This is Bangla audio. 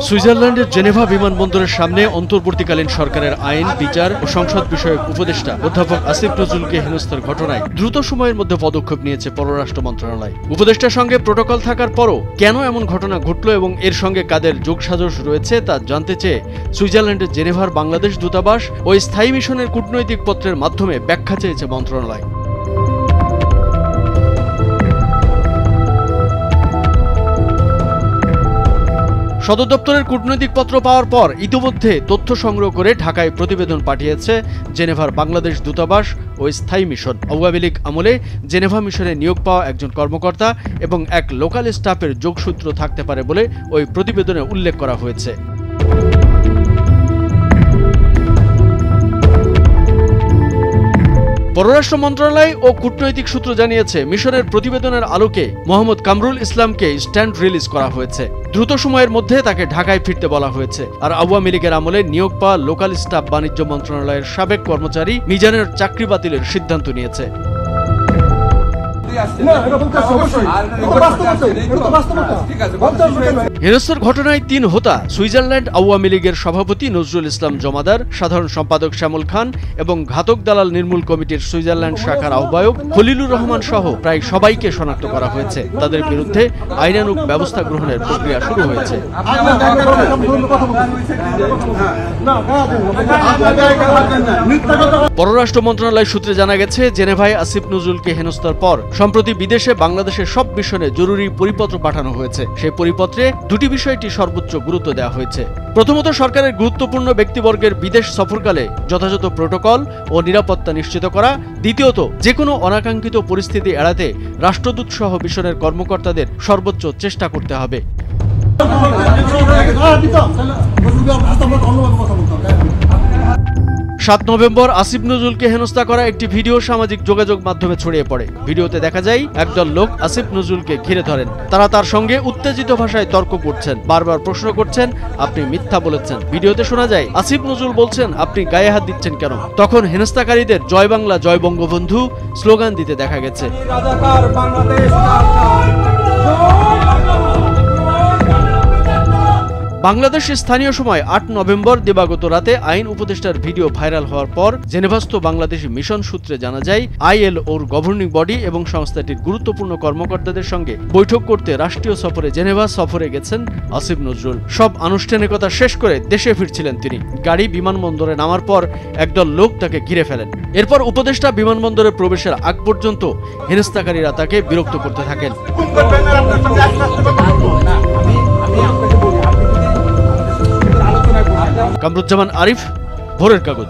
সুইজারল্যান্ডের জেনেভা বিমানবন্দরের সামনে অন্তর্বর্তীকালীন সরকারের আইন, বিচার ও সংসদ বিষয়ক উপদেষ্টা অধ্যাপক আসিফ নজরুলকে হেনস্থার ঘটনায় দ্রুত সময়ের মধ্যে পদক্ষেপ নিয়েছে পররাষ্ট্র মন্ত্রণালয়। উপদেষ্টার সঙ্গে প্রোটোকল থাকার পরও কেন এমন ঘটনা ঘটল এবং এর সঙ্গে কাদের যোগসাজশ রয়েছে তা জানতে চেয়ে সুইজারল্যান্ডের জেনেভার বাংলাদেশ দূতাবাস ও স্থায়ী মিশনের কূটনৈতিক পত্রের মাধ্যমে ব্যাখ্যা চেয়েছে মন্ত্রণালয়। সদর দপ্তরের কূটনৈতিক পত্র পাওয়ার পর ইতিমধ্যে তথ্য সংগ্রহ করে ঢাকায় প্রতিবেদন পাঠিয়েছে জেনেভার বাংলাদেশ দূতাবাস ও স্থায়ী মিশন। আওয়ামী লীগ আমলে জেনেভা মিশনে নিয়োগ পাওয়া একজন কর্মকর্তা এবং এক লোকাল স্টাফের যোগসূত্র থাকতে পারে বলে ওই প্রতিবেদনে উল্লেখ করা হয়েছে। পররাষ্ট্র মন্ত্রণালয় ও কূটনৈতিক সূত্র জানিয়েছে, মিশনের প্রতিবেদনের আলোকে মোহাম্মদ কামরুল ইসলামকে স্ট্যান্ড রিলিজ করা হয়েছে। দ্রুত সময়ের মধ্যে তাকে ঢাকায় ফিরতে বলা হয়েছে। আর আওয়ামী লীগের আমলে নিয়োগ পাওয়া লোকাল স্টাফ বাণিজ্য মন্ত্রণালয়ের সাবেক কর্মচারী মিজানের চাকরি বাতিলের সিদ্ধান্ত নিয়েছে। হেনস্থার ঘটনায় ৩ হোতা সুইজারল্যান্ড আওয়ামী লীগের সভাপতি নজরুল ইসলাম জমাদার, সাধারণ সম্পাদক শ্যামল খান এবং ঘাতক দালাল নির্মূল কমিটির সুইজারল্যান্ড শাখার আহ্বায়ক খলিলুর রহমান সহ প্রায় সবাইকে শনাক্ত করা হয়েছে। তাদের বিরুদ্ধে আইনানুগ ব্যবস্থা গ্রহণের প্রক্রিয়া শুরু হয়েছে। পররাষ্ট্র মন্ত্রণালয় সূত্রে জানা গেছে, জেনেভায় আসিফ নজরুলকে হেনস্থার পর সম্প্রতি বিদেশে বাংলাদেশের সব মিশনে জরুরি পরিপত্র পাঠানো হয়েছে। সেই পরিপত্রে দুটি বিষয়টি সর্বোচ্চ গুরুত্ব দেওয়া হয়েছে। প্রথমত, সরকারের গুরুত্বপূর্ণ ব্যক্তিবর্গের বিদেশ সফরকালে যথাযথ প্রোটোকল ও নিরাপত্তা নিশ্চিত করা। দ্বিতীয়ত, যে কোনো অনাকাঙ্ক্ষিত পরিস্থিতি এড়াতে রাষ্ট্রদূত সহ মিশনের কর্মকর্তাদের সর্বোচ্চ চেষ্টা করতে হবে। ৭ নভেম্বর আসিফ নজরুলকে হেনস্থা করা একটি ভিডিও সামাজিক যোগাযোগ মাধ্যমে ছড়িয়ে পড়ে। ভিডিওতে দেখা যায় একদল লোক আসিফ নজরুলকে ঘিরে ধরেন। তারা তার সঙ্গে উত্তেজিত ভাষায় তর্ক করছেন, বারবার প্রশ্ন করছেন আপনি মিথ্যা বলেছেন। ভিডিওতে শোনা যায় আসিফ নজরুল বলছেন আপনি গায়ে হাত দিচ্ছেন কেন। তখন হেনস্থাকারীদের জয় বাংলা জয় বঙ্গবন্ধু স্লোগান দিতে দেখা গেছে। বাংলাদেশের স্থানীয় সময় ৮ নভেম্বর দিবাগত রাতে আইন উপদেষ্টার ভিডিও ভাইরাল হওয়ার পর জেনেভাস্থ বাংলাদেশি মিশন সূত্রে জানা যায়, ILOর গভর্নিং বডি এবং সংস্থাটির গুরুত্বপূর্ণ কর্মকর্তাদের সঙ্গে বৈঠক করতে রাষ্ট্রীয় সফরে জেনেভা সফরে গেছেন আসিফ নজরুল। সব আনুষ্ঠানিকতা শেষ করে দেশে ফিরছিলেন তিনি। গাড়ি বিমানবন্দরে নামার পর একদল লোক তাকে ঘিরে ফেলেন। এরপর উপদেষ্টা বিমানবন্দরে প্রবেশের আগ পর্যন্ত হেনস্থাকারীরা তাকে বিরক্ত করতে থাকেন। কামরুজ্জামান আরিফ, ভোরের কাগজ।